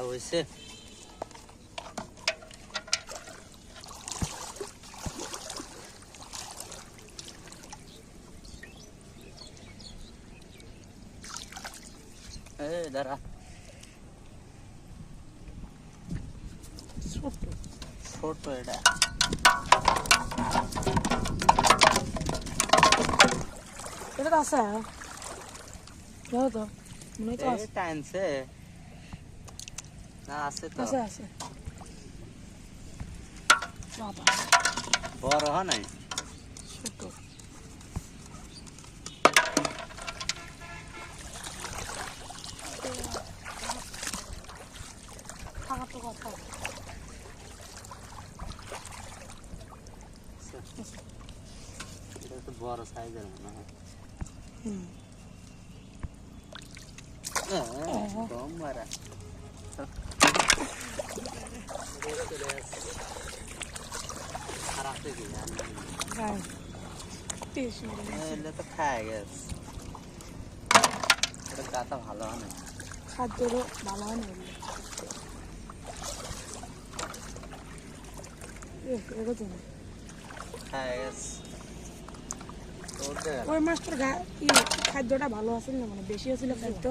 হয়েছে দাঁড়া ছোট এটা এটা তো আছে যাও তো মনে তো আছে টাইমছে না আছে তো আছে আছে বাবা বড় হয় নাই ছোট থাকা তো কথা এটা তো বড় সাইজের মনে হয় কম মারা খারাপ থেকে এলে তো খায় গেছে এটা গাটা ভালো হয় না খাদ্যরও ভালো হয় না খায় গেছে ওই মাছটার খাদ্যটা ভালো আছে না মানে বেশি আছিল খাদ্য